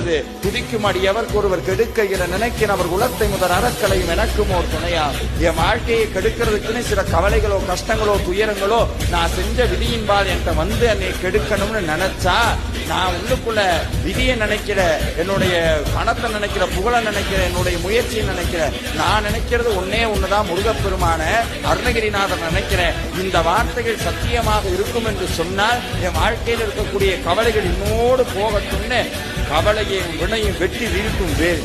பொழுது துதிக்கும் அடியவர் ஒருவர் கெடுக்கையில நினைக்கிறவர் குலத்தை முதல் அறக்கலையும் எனக்கும் ஒரு துணையா. என் வாழ்க்கையை கெடுக்கிறதுக்குன்னு சில கவலைகளோ கஷ்டங்களோ துயரங்களோ நான் செஞ்ச விதியின்பால் என்கிட்ட வந்து என்னை கெடுக்கணும்னு நினைச்சா நான் உள்ளுக்குள்ள விதியை நினைக்கிற, என்னுடைய பணத்தை நினைக்கிற, புகழை நினைக்கிற, என்னுடைய முயற்சியை நினைக்கிற, நான் நினைக்கிறது ஒன்னே ஒண்ணுதான் முருகப்பெருமான அருணகிரிநாதர் நினைக்கிறேன். இந்த வார்த்தைகள் சத்தியமாக இருக்கும் என்று சொன்னால் என் வாழ்க்கையில் இருக்கக்கூடிய கவலைகள் இன்னோடு போகட்டும்னு கவலையை வினையும் வெட்டி வீழ்த்தும் வேல்.